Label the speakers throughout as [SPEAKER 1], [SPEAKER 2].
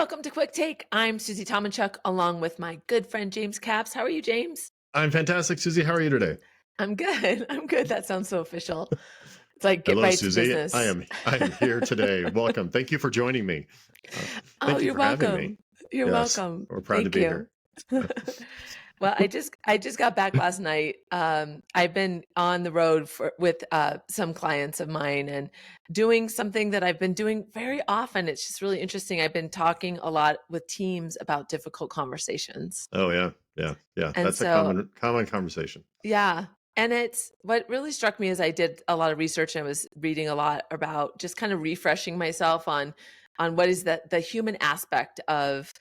[SPEAKER 1] welcome to Quick Take. I'm Susie Tomanchuk along with my good friend James Capps. How are you, James?
[SPEAKER 2] I'm fantastic, Susie. How are you today?
[SPEAKER 1] I'm good. I'm good. That sounds so official. It's like get
[SPEAKER 2] Hello,
[SPEAKER 1] right to
[SPEAKER 2] Susie. I
[SPEAKER 1] business.
[SPEAKER 2] am I am here today. Welcome. Thank you for joining me. Uh,
[SPEAKER 1] Oh,
[SPEAKER 2] Thank you
[SPEAKER 1] you're
[SPEAKER 2] for having me.
[SPEAKER 1] welcome. You're
[SPEAKER 2] Yes,
[SPEAKER 1] welcome.
[SPEAKER 2] we're proud to
[SPEAKER 1] Thank
[SPEAKER 2] be
[SPEAKER 1] you.
[SPEAKER 2] here.
[SPEAKER 1] Well, I just got back last night. I've been on the road with some clients of mine and doing something that I've been doing very often. It's just really interesting. I've been talking a lot with teams about difficult conversations.
[SPEAKER 2] Oh yeah, yeah, yeah.
[SPEAKER 1] And
[SPEAKER 2] That's a
[SPEAKER 1] so
[SPEAKER 2] common conversation.
[SPEAKER 1] yeah. And it's what really struck me as I did a lot of research and I was reading a lot about just kind of refreshing myself on what is the human aspect of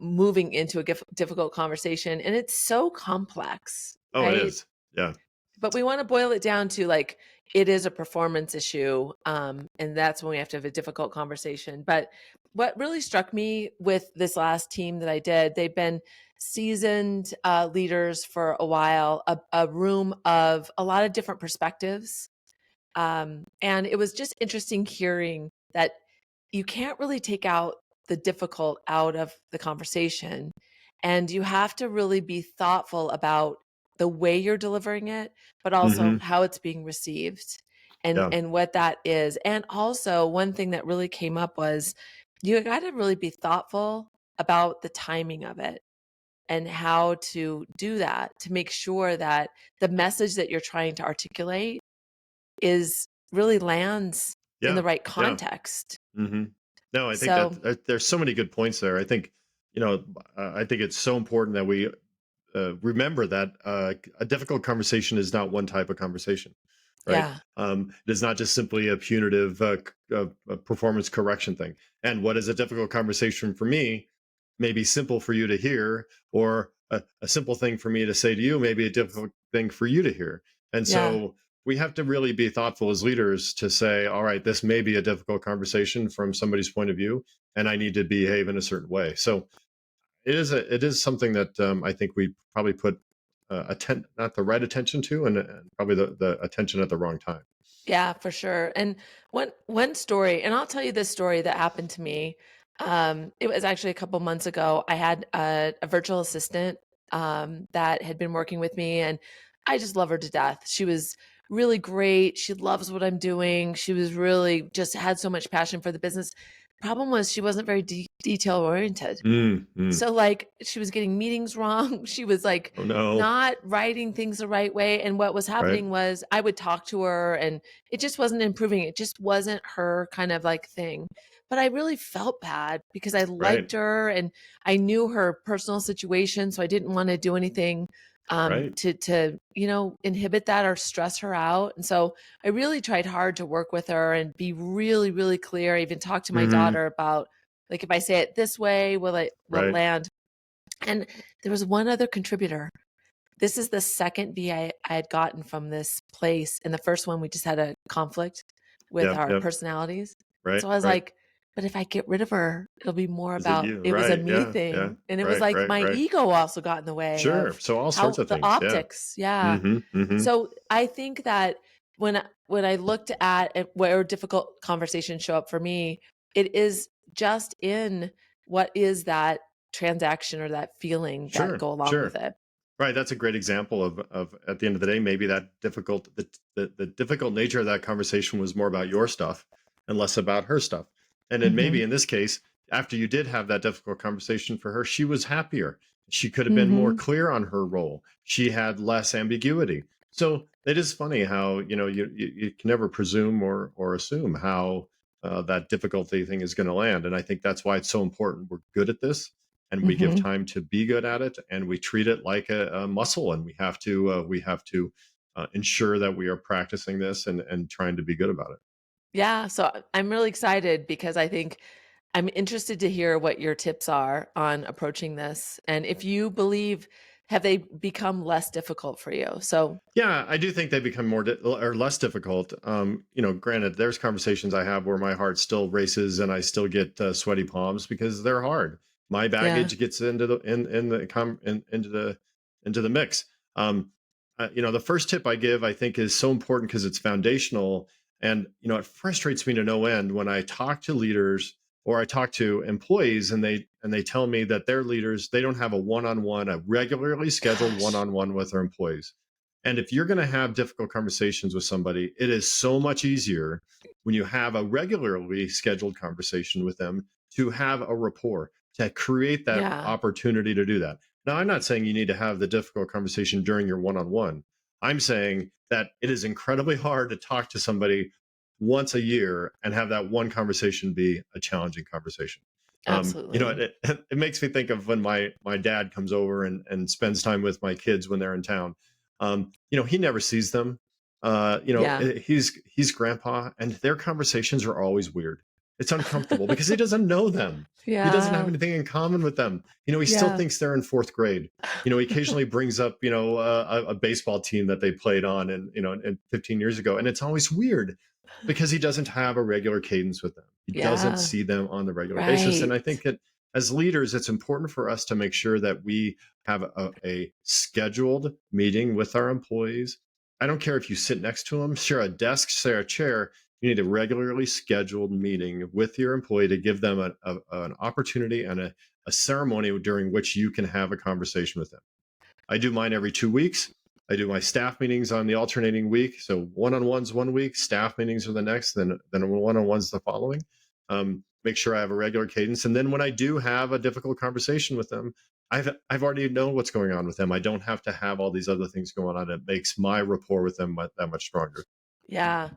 [SPEAKER 1] moving into a difficult conversation. And it's so complex,
[SPEAKER 2] Oh, it
[SPEAKER 1] right?
[SPEAKER 2] is. Yeah.
[SPEAKER 1] But we want to boil it down to like it is a performance issue, and that's when we have to have a difficult conversation. But what really struck me with this last team that I did, they've been seasoned leaders for a while, a room of a lot of different perspectives, and it was just interesting hearing that you can't really take out the difficult out of the conversation. And you have to really be thoughtful about the way you're delivering it, but also
[SPEAKER 2] Hmm.
[SPEAKER 1] how it's being received
[SPEAKER 2] Yeah.
[SPEAKER 1] and what that is. And also, one thing that really came up was you got to really be thoughtful about the timing of it and how to do that to make sure that the message that you're trying to articulate is really lands in
[SPEAKER 2] Yeah.
[SPEAKER 1] the right
[SPEAKER 2] Yeah.
[SPEAKER 1] context.
[SPEAKER 2] Hmm. No, I think
[SPEAKER 1] So,
[SPEAKER 2] there's so many good points there. I think I think it's so important that we remember that a difficult conversation is not one type of conversation, right?
[SPEAKER 1] yeah,
[SPEAKER 2] It is not just simply a punitive performance correction thing. And what is a difficult conversation for me may be simple for you to hear, or a simple thing for me to say to you may be a difficult thing for you to hear. And
[SPEAKER 1] yeah.
[SPEAKER 2] so we have to really be thoughtful as leaders to say, all right, this may be a difficult conversation from somebody's point of view, and I need to behave in a certain way. So it is something that I think we probably put not the right attention to, and probably the attention at the wrong time.
[SPEAKER 1] Yeah, for sure. And one story, and I'll tell you this story that happened to me. It was actually a couple months ago. I had a virtual assistant that had been working with me, and I just love her to death. She was really great. She loves what I'm doing. She was really just had so much passion for the business. Problem was she wasn't very detail oriented.
[SPEAKER 2] Mm, mm.
[SPEAKER 1] So, like, she was getting meetings wrong. She was, like,
[SPEAKER 2] Oh no!
[SPEAKER 1] not writing things the right way, and what was
[SPEAKER 2] Right,
[SPEAKER 1] happening was I would talk to her, and it just wasn't improving. It just wasn't her kind of, like, thing. But I really felt bad because I
[SPEAKER 2] right,
[SPEAKER 1] liked her, and I knew her personal situation, so I didn't wanna do anything,
[SPEAKER 2] right.
[SPEAKER 1] to inhibit that or stress her out, and so I really tried hard to work with her and be really, really clear. I even talked to my
[SPEAKER 2] Hmm.
[SPEAKER 1] daughter about like, if I say it this way, will it
[SPEAKER 2] Right.
[SPEAKER 1] land? And there was one other contributor. This is the second VA I had gotten from this place. And the first one, we just had a conflict with
[SPEAKER 2] Yep.
[SPEAKER 1] our
[SPEAKER 2] Yep.
[SPEAKER 1] personalities. And
[SPEAKER 2] Right.
[SPEAKER 1] so I was
[SPEAKER 2] Right.
[SPEAKER 1] like, but if I get rid of her, it'll be more
[SPEAKER 2] Is it
[SPEAKER 1] about
[SPEAKER 2] you?
[SPEAKER 1] it was a
[SPEAKER 2] Right.
[SPEAKER 1] me
[SPEAKER 2] Yeah. Yeah.
[SPEAKER 1] thing. And it was
[SPEAKER 2] Right.
[SPEAKER 1] like
[SPEAKER 2] Right.
[SPEAKER 1] my
[SPEAKER 2] Right.
[SPEAKER 1] ego also got in the way
[SPEAKER 2] Sure.
[SPEAKER 1] of
[SPEAKER 2] So all sorts
[SPEAKER 1] how
[SPEAKER 2] of
[SPEAKER 1] the
[SPEAKER 2] things. Yeah.
[SPEAKER 1] optics. Yeah.
[SPEAKER 2] Hmm. Hmm.
[SPEAKER 1] So I think that when I looked at where difficult conversations show up for me, it is just in what is that transaction or that feeling that
[SPEAKER 2] Sure.
[SPEAKER 1] go along with
[SPEAKER 2] Sure.
[SPEAKER 1] it.
[SPEAKER 2] Right. That's a great example of at the end of the day, maybe the difficult nature of that conversation was more about your stuff and less about her stuff. And then maybe
[SPEAKER 1] Mhm.
[SPEAKER 2] in this case, after you did have that difficult conversation for her, she was happier. She could have been more
[SPEAKER 1] Mhm.
[SPEAKER 2] clear on her role. She had less ambiguity. So it is funny how, you can never presume or assume how that difficulty thing is going to land. And I think that's why it's so important. We're good at this, and we give
[SPEAKER 1] Mhm.
[SPEAKER 2] time to be good at it, and we treat it like a muscle, and we have to ensure that we are practicing this and trying to be good about it.
[SPEAKER 1] Yeah, so I'm really excited because I think I'm interested to hear what your tips are on approaching this, and if you believe have they become less difficult for you? So
[SPEAKER 2] Yeah, I do think they become or less difficult. Granted, there's conversations I have where my heart still races and I still get sweaty palms because they're hard. My
[SPEAKER 1] yeah.
[SPEAKER 2] baggage gets into into the mix. Um, the first tip I give, I think, is so important because it's foundational, and it frustrates me to no end when I talk to leaders Or I talk to employees and they tell me that their leaders, they don't have a one-on-one, a regularly scheduled
[SPEAKER 1] Gosh.
[SPEAKER 2] one-on-one with their employees. And if you're going to have difficult conversations with somebody, it is so much easier when you have a regularly scheduled conversation with them to have a rapport, to create that
[SPEAKER 1] Yeah.
[SPEAKER 2] opportunity to do that. Now, I'm not saying you need to have the difficult conversation during your one-on-one. I'm saying that it is incredibly hard to talk to somebody once a year and have that one conversation be a challenging conversation.
[SPEAKER 1] Absolutely.
[SPEAKER 2] It makes me think of when my dad comes over and spends time with my kids when they're in town. He never sees them.
[SPEAKER 1] Yeah.
[SPEAKER 2] He's grandpa, and their conversations are always weird. It's uncomfortable because he doesn't know them. He doesn't have
[SPEAKER 1] Yeah.
[SPEAKER 2] anything in common with them. He still
[SPEAKER 1] Yeah.
[SPEAKER 2] thinks they're in fourth grade. He occasionally brings up, a baseball team that they played on and 15 years ago. And it's always weird because he doesn't have a regular cadence with them. He doesn't
[SPEAKER 1] Yeah.
[SPEAKER 2] see them on the regular basis. And
[SPEAKER 1] Right.
[SPEAKER 2] I think that as leaders, it's important for us to make sure that we have a scheduled meeting with our employees. I don't care if you sit next to them, share a desk, share a chair. You need a regularly scheduled meeting with your employee to give them an opportunity and a ceremony during which you can have a conversation with them. I do mine every 2 weeks. I do my staff meetings on the alternating week. So one-on-ones one week, staff meetings are the next, then one-on-ones the following. Make sure I have a regular cadence. And then when I do have a difficult conversation with them, I've already known what's going on with them. I don't have to have all these other things going on. It makes my rapport with them that much stronger.
[SPEAKER 1] Yeah.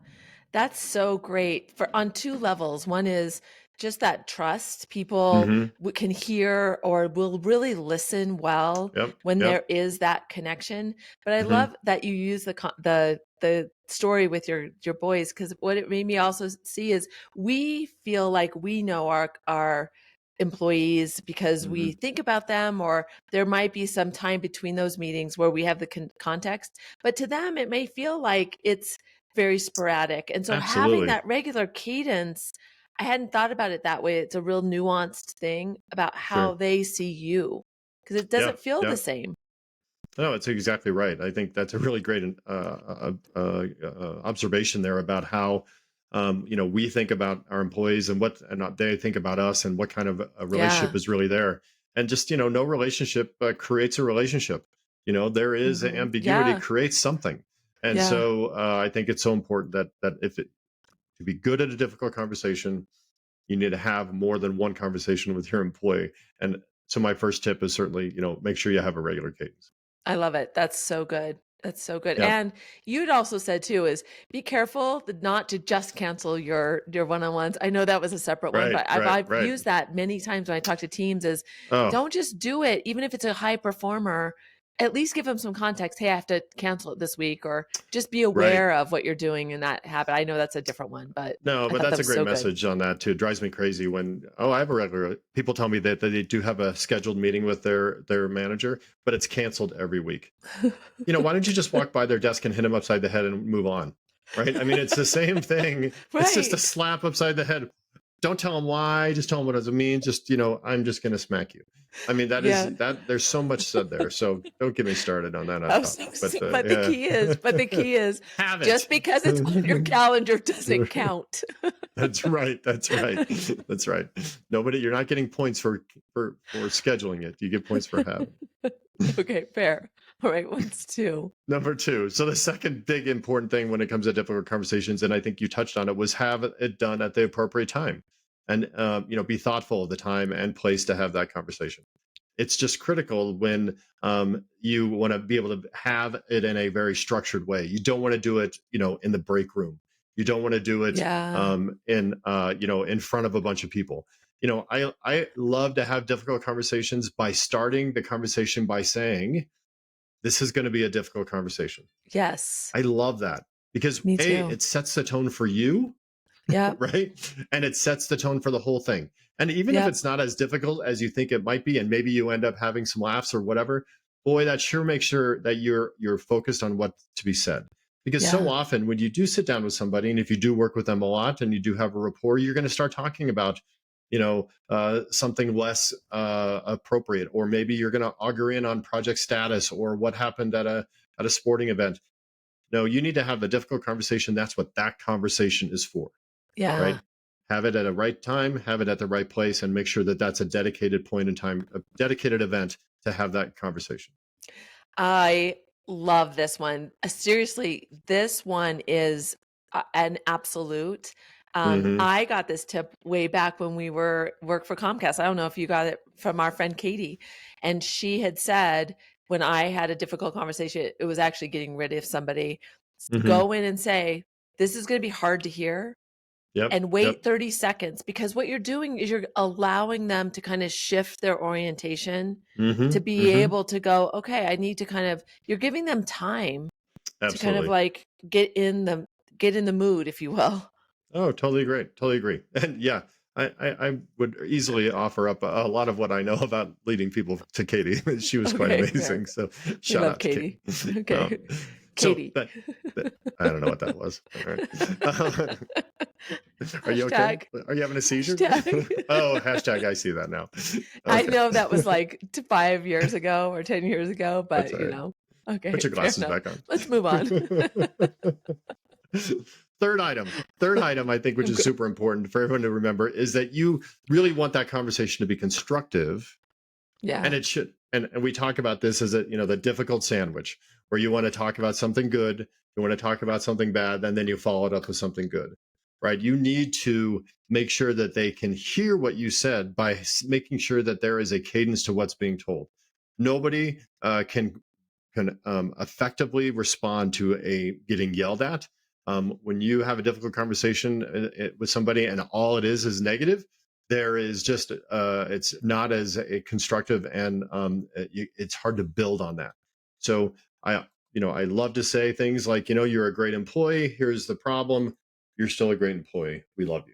[SPEAKER 1] That's so great for on two levels. One is just that trust. People
[SPEAKER 2] Hmm.
[SPEAKER 1] can hear or will really listen well
[SPEAKER 2] Yep.
[SPEAKER 1] when
[SPEAKER 2] Yep.
[SPEAKER 1] there is that connection. But I
[SPEAKER 2] Hmm.
[SPEAKER 1] love that you use the story with your boys, because what it made me also see is we feel like we know our employees because we
[SPEAKER 2] Hmm.
[SPEAKER 1] think about them, or there might be some time between those meetings where we have the context, but to them it may feel like it's very sporadic. And so having
[SPEAKER 2] Absolutely.
[SPEAKER 1] that regular cadence, I hadn't thought about it that way. It's a real nuanced thing about how
[SPEAKER 2] Sure.
[SPEAKER 1] they see you, because it
[SPEAKER 2] Yeah.
[SPEAKER 1] doesn't feel the
[SPEAKER 2] Yeah.
[SPEAKER 1] same.
[SPEAKER 2] No, it's exactly right. I think that's a really great observation there about how we think about our employees and what and they think about us and what kind of a relationship
[SPEAKER 1] Yeah.
[SPEAKER 2] is really there. And just no relationship creates a relationship. There is ambiguity
[SPEAKER 1] Yeah.
[SPEAKER 2] creates something. And
[SPEAKER 1] Yeah.
[SPEAKER 2] so I think it's so important that if it to be good at a difficult conversation, you need to have more than one conversation with your employee. And so my first tip is certainly make sure you have a regular cadence.
[SPEAKER 1] I love it. That's so good. That's so good.
[SPEAKER 2] Yeah.
[SPEAKER 1] And you'd also said too is be careful not to just cancel your one-on-ones. I know that was a separate one,
[SPEAKER 2] Right,
[SPEAKER 1] but
[SPEAKER 2] right,
[SPEAKER 1] I've
[SPEAKER 2] right.
[SPEAKER 1] used that many times when I talk to teams is
[SPEAKER 2] Oh,
[SPEAKER 1] don't just do it, even if it's a high performer. At least give them some context. Hey, I have to cancel it this week, or just be
[SPEAKER 2] right.
[SPEAKER 1] aware of what you're doing in that habit. I know that's a different one, but
[SPEAKER 2] No,
[SPEAKER 1] I
[SPEAKER 2] but
[SPEAKER 1] thought that
[SPEAKER 2] that's a
[SPEAKER 1] was
[SPEAKER 2] great
[SPEAKER 1] so good.
[SPEAKER 2] message on that too. It drives me crazy when I have a regular people tell me that they do have a scheduled meeting with their manager, but it's canceled every week. Why don't you just walk by their desk and hit them upside the head and move on? Right? I mean, it's the same thing. It's just a
[SPEAKER 1] Right.
[SPEAKER 2] slap upside the head. Don't tell them why, just tell them what does it mean. Just, I'm just going to smack you. I mean,
[SPEAKER 1] Yeah.
[SPEAKER 2] there's so much said there. So don't get me started on that
[SPEAKER 1] Oh,
[SPEAKER 2] topic. But
[SPEAKER 1] but the key is
[SPEAKER 2] have it.
[SPEAKER 1] just because it's on your calendar doesn't count.
[SPEAKER 2] That's right. That's right. That's right. Nobody, you're not getting points for scheduling it. You get points for having.
[SPEAKER 1] Okay, fair. All right, what's two?
[SPEAKER 2] Number two. So the second big important thing when it comes to difficult conversations, and I think you touched on it, was have it done at the appropriate time, and be thoughtful of the time and place to have that conversation. It's just critical when you want to be able to have it in a very structured way. You don't want to do it, in the break room. You don't want to do it
[SPEAKER 1] Yeah.
[SPEAKER 2] in front of a bunch of people. I love to have difficult conversations by starting the conversation by saying, this is going to be a difficult conversation.
[SPEAKER 1] Yes.
[SPEAKER 2] I love that because
[SPEAKER 1] Me
[SPEAKER 2] A,
[SPEAKER 1] too.
[SPEAKER 2] it sets the tone for you,
[SPEAKER 1] Yep.
[SPEAKER 2] right? And it sets the tone for the whole thing. And even if
[SPEAKER 1] Yep.
[SPEAKER 2] it's not as difficult as you think it might be, and maybe you end up having some laughs or whatever, boy, that sure makes sure that you're focused on what to be said. Because so
[SPEAKER 1] Yeah.
[SPEAKER 2] often when you do sit down with somebody, and if you do work with them a lot and you do have a rapport, you're going to start talking about something less appropriate, or maybe you're going to augur in on project status or what happened at a sporting event. No, you need to have a difficult conversation. That's what that conversation is for,
[SPEAKER 1] Yeah.
[SPEAKER 2] right? have it at a right time, have it at the right place, and make sure that that's a dedicated point in time, a dedicated event to have that conversation.
[SPEAKER 1] I love this one. Seriously, this one is an absolute.
[SPEAKER 2] Hmm.
[SPEAKER 1] I got this tip way back when we were work for Comcast. I don't know if you got it from our friend Katie, and she had said when I had a difficult conversation, it was actually getting rid of somebody.
[SPEAKER 2] Hmm.
[SPEAKER 1] Go in and say, "This is going to be hard to hear."
[SPEAKER 2] Yep.
[SPEAKER 1] And wait
[SPEAKER 2] Yep.
[SPEAKER 1] 30 seconds, because what you're doing is you're allowing them to kind of shift their orientation
[SPEAKER 2] Hmm.
[SPEAKER 1] to be
[SPEAKER 2] Hmm.
[SPEAKER 1] able to go, okay, I need to kind of, you're giving them time to kind of
[SPEAKER 2] Absolutely.
[SPEAKER 1] like get in the mood, if you will.
[SPEAKER 2] Oh, totally agree. Totally agree. And yeah, I would easily offer up a lot of what I know about leading people to Katie. She was quite
[SPEAKER 1] Okay, fair.
[SPEAKER 2] amazing. So
[SPEAKER 1] We
[SPEAKER 2] shout
[SPEAKER 1] love
[SPEAKER 2] out to Katie.
[SPEAKER 1] Katie. Okay.
[SPEAKER 2] Um, so
[SPEAKER 1] Katie.
[SPEAKER 2] that I don't know what that was. All right. Are you okay?
[SPEAKER 1] Hashtag.
[SPEAKER 2] Are you having a seizure?
[SPEAKER 1] Hashtag.
[SPEAKER 2] Oh, hashtag I see that now.
[SPEAKER 1] I
[SPEAKER 2] Okay.
[SPEAKER 1] know that was like 5 years ago or 10 years ago,
[SPEAKER 2] That's
[SPEAKER 1] but
[SPEAKER 2] all right. Put
[SPEAKER 1] okay,
[SPEAKER 2] your
[SPEAKER 1] fair
[SPEAKER 2] glasses
[SPEAKER 1] enough.
[SPEAKER 2] back on.
[SPEAKER 1] Let's move on.
[SPEAKER 2] Third item, I think, which is super important for everyone to remember, is that you really want that conversation to be constructive. And
[SPEAKER 1] Yeah.
[SPEAKER 2] it should, and we talk about this as the difficult sandwich, where you want to talk about something good, you want to talk about something bad, and then you follow it up with something good, right? You need to make sure that they can hear what you said by making sure that there is a cadence to what's being told. Nobody can effectively respond to a getting yelled at. When you have a difficult conversation with somebody and all it is negative, there is just it's not as constructive, and it's hard to build on that. So I love to say things like, you're a great employee, here's the problem, you're still a great employee, we love you.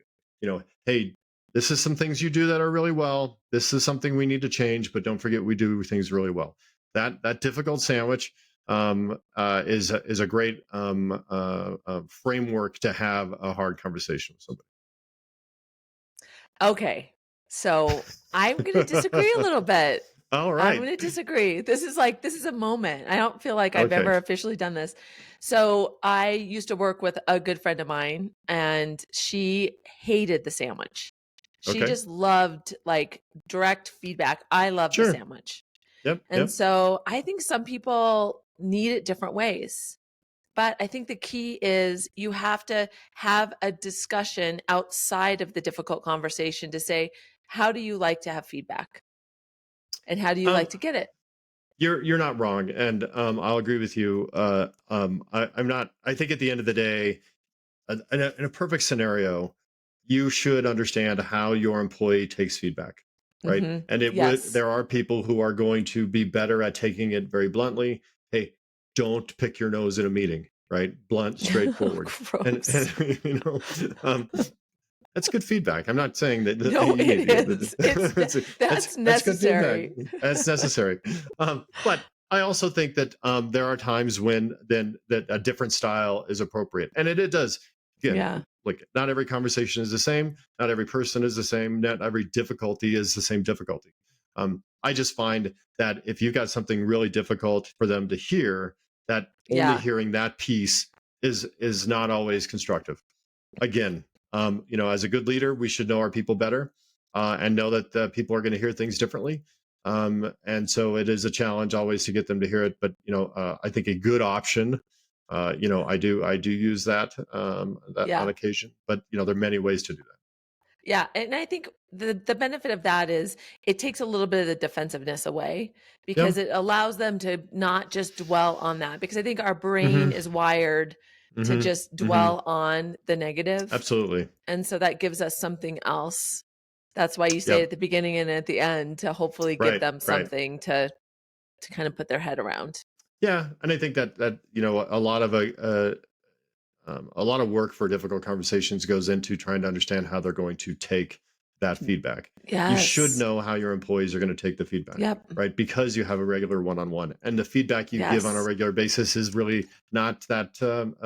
[SPEAKER 2] Hey, this is some things you do that are really well, this is something we need to change, but don't forget we do things really well. That difficult sandwich is a great framework to have a hard conversation with
[SPEAKER 1] Okay. So I'm going to disagree a
[SPEAKER 2] somebody.
[SPEAKER 1] little bit.
[SPEAKER 2] All
[SPEAKER 1] I'm
[SPEAKER 2] right.
[SPEAKER 1] going to disagree. This is a moment. I don't feel like I've
[SPEAKER 2] Okay.
[SPEAKER 1] ever officially done this. So I used to work with a good friend of mine, and she hated the sandwich. She
[SPEAKER 2] Okay.
[SPEAKER 1] just loved like direct feedback. I love the
[SPEAKER 2] Sure.
[SPEAKER 1] sandwich.
[SPEAKER 2] Yep.
[SPEAKER 1] And
[SPEAKER 2] Yep.
[SPEAKER 1] so I think some people need it different ways. But I think the key is you have to have a discussion outside of the difficult conversation to say, how do you like to have feedback? And how do you like
[SPEAKER 2] Um,
[SPEAKER 1] to get it?
[SPEAKER 2] you're not wrong, and I'll agree with you. I'm not. I think at the end of the day, in a perfect scenario, you should understand how your employee takes feedback, right?
[SPEAKER 1] Hmm.
[SPEAKER 2] And
[SPEAKER 1] Yes.
[SPEAKER 2] there are people who are going to be better at taking it very bluntly. Hey, don't pick your nose in a meeting, right? Blunt, straightforward. And,
[SPEAKER 1] Gross.
[SPEAKER 2] and um, that's good feedback. I'm not saying that hey,
[SPEAKER 1] No,
[SPEAKER 2] you need
[SPEAKER 1] it
[SPEAKER 2] to get the
[SPEAKER 1] is. That's
[SPEAKER 2] that's good feedback.
[SPEAKER 1] necessary.
[SPEAKER 2] That's necessary. But I also think that there are times when then that a different style is appropriate, and it does. Again,
[SPEAKER 1] Yeah.
[SPEAKER 2] like not every conversation is the same, not every person is the same, not every difficulty is the same difficulty. I just find that if you've got something really difficult for them to hear, that only
[SPEAKER 1] Yeah.
[SPEAKER 2] hearing that piece is not always constructive. Again, as a good leader, we should know our people better, and know that people are going to hear things differently. And so it is a challenge always to get them to hear it. But I think a good option. I do use that on
[SPEAKER 1] Yeah.
[SPEAKER 2] occasion, but there are many ways to do that.
[SPEAKER 1] Yeah, and I think the benefit of that is it takes a little bit of the defensiveness away
[SPEAKER 2] Yeah.
[SPEAKER 1] because it allows them to not just dwell on that, because I think our brain
[SPEAKER 2] Hmm.
[SPEAKER 1] is wired to
[SPEAKER 2] Hmm.
[SPEAKER 1] just
[SPEAKER 2] Hmm.
[SPEAKER 1] dwell on the negative,
[SPEAKER 2] Absolutely.
[SPEAKER 1] and so that gives us something else. That's why you say
[SPEAKER 2] Yep.
[SPEAKER 1] at the beginning and at the end to hopefully give
[SPEAKER 2] Right.
[SPEAKER 1] them
[SPEAKER 2] Right.
[SPEAKER 1] something to kind of put their head around.
[SPEAKER 2] Yeah, and I think that a lot of work for difficult conversations goes into trying to understand how they're going to take that feedback. You should
[SPEAKER 1] Yes.
[SPEAKER 2] know how your employees are going to take the feedback,
[SPEAKER 1] Yep.
[SPEAKER 2] right? Because you have a regular one-on-one, and the feedback you give on a
[SPEAKER 1] Yes.
[SPEAKER 2] regular basis is really not that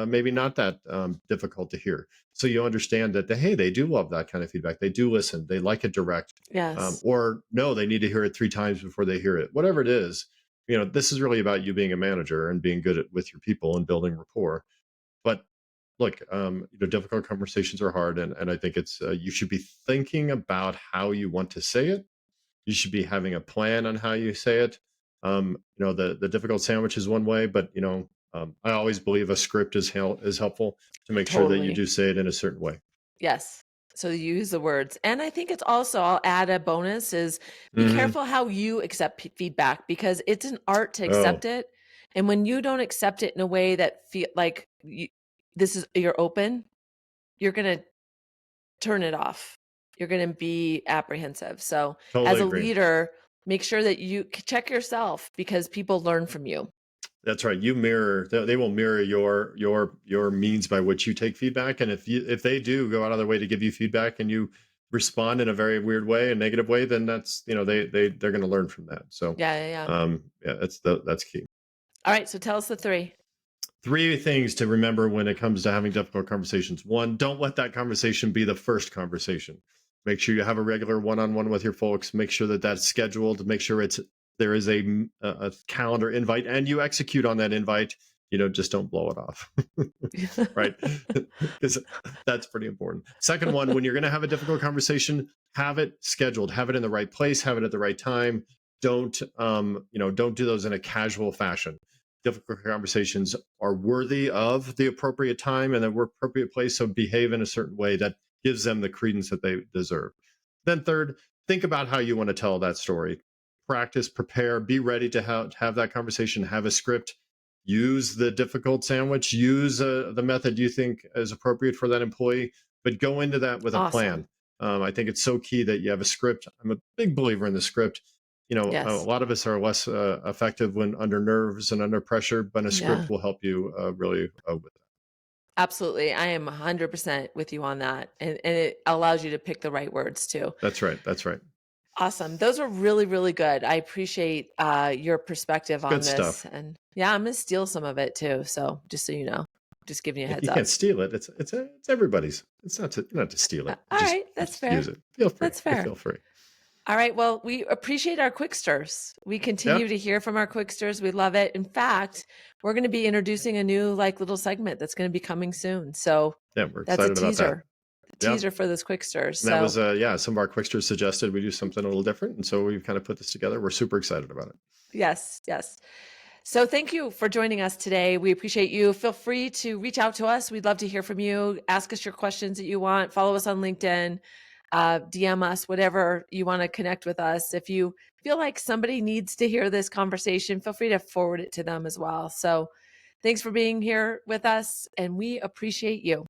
[SPEAKER 2] maybe not that difficult to hear. So you understand that hey, they do love that kind of feedback. They do listen. They like it direct,
[SPEAKER 1] Yes.
[SPEAKER 2] or no, they need to hear it 3 times before they hear it. Whatever it is, this is really about you being a manager and being good with your people and building rapport. But look, difficult conversations are hard, and I think it's you should be thinking about how you want to say it. You should be having a plan on how you say it. The difficult sandwich is one way, but I always believe a script is helpful to make sure that you
[SPEAKER 1] Totally.
[SPEAKER 2] do say it in a certain way.
[SPEAKER 1] Yes. So you use the words. And I think it's also, I'll add a bonus is be
[SPEAKER 2] Hmm.
[SPEAKER 1] careful how you accept feedback because it's an art to
[SPEAKER 2] Oh,
[SPEAKER 1] accept it. And when you don't accept it in a way that feel like you're open, you're going to turn it off. You're going to be apprehensive. So as
[SPEAKER 2] totally
[SPEAKER 1] a
[SPEAKER 2] agree.
[SPEAKER 1] leader, make sure that you check yourself because people learn from you.
[SPEAKER 2] That's right. You mirror. They will mirror your means by which you take feedback, and if they do go out of their way to give you feedback, and you respond in a very weird way, a negative way, then that's they're going to learn from that. So,
[SPEAKER 1] Yeah, yeah, yeah.
[SPEAKER 2] yeah, that's key.
[SPEAKER 1] All right. So tell us the three.
[SPEAKER 2] Three things to remember when it comes to having difficult conversations. One, don't let that conversation be the first conversation. Make sure you have a regular one-on-one with your folks. Make sure that that's scheduled. Make sure there is a calendar invite and you execute on that invite. Just don't blow it off. Right? Because that's pretty important. Second one, when you're going to have a difficult conversation, have it scheduled, have it in the right place, have it at the right time. Don't do those in a casual fashion. Difficult conversations are worthy of the appropriate time and the appropriate place. So behave in a certain way that gives them the credence that they deserve. Then third, think about how you want to tell that story. Practice, prepare, be ready to have that conversation, have a script, use the difficult sandwich, use the method you think is appropriate for that employee, but go into that with a
[SPEAKER 1] Awesome.
[SPEAKER 2] plan. I think it's so key that you have a script. I'm a big believer in the script. A
[SPEAKER 1] Yes.
[SPEAKER 2] lot of us are less effective when under nerves and under pressure, but a
[SPEAKER 1] Yeah.
[SPEAKER 2] script will help you really with that.
[SPEAKER 1] Absolutely. I am 100% with you on that. And it allows you to pick the right words too.
[SPEAKER 2] That's right. That's right.
[SPEAKER 1] Awesome. Those are really, really good. I appreciate your perspective on
[SPEAKER 2] Good
[SPEAKER 1] this.
[SPEAKER 2] stuff.
[SPEAKER 1] And yeah, I'm going to steal some of it too. So just so you know, just giving you a heads
[SPEAKER 2] You can't
[SPEAKER 1] up.
[SPEAKER 2] steal it. It's everybody's. It's not to steal it.
[SPEAKER 1] All right.
[SPEAKER 2] You
[SPEAKER 1] That's
[SPEAKER 2] just use
[SPEAKER 1] fair.
[SPEAKER 2] it. Feel free.
[SPEAKER 1] That's
[SPEAKER 2] You
[SPEAKER 1] fair.
[SPEAKER 2] feel free.
[SPEAKER 1] All right. Well, we appreciate our quicksters. We
[SPEAKER 2] Yeah.
[SPEAKER 1] continue to hear from our quicksters. We love it. In fact, we're going to be introducing a new little segment that's going to be coming soon. So
[SPEAKER 2] Yeah. We're
[SPEAKER 1] that's a
[SPEAKER 2] excited about that.
[SPEAKER 1] teaser. The
[SPEAKER 2] Yeah.
[SPEAKER 1] teaser for this quicksters.
[SPEAKER 2] And that
[SPEAKER 1] So
[SPEAKER 2] was yeah. Some of our quicksters suggested we do something a little different, and so we've kind of put this together. We're super excited about it.
[SPEAKER 1] yes, yes. So thank you for joining us today. We appreciate you. Feel free to reach out to us. We'd love to hear from you. Ask us your questions that you want. Follow us on LinkedIn. DM us, whatever you want to connect with us. If you feel like somebody needs to hear this conversation, feel free to forward it to them as well. So thanks for being here with us, and we appreciate you.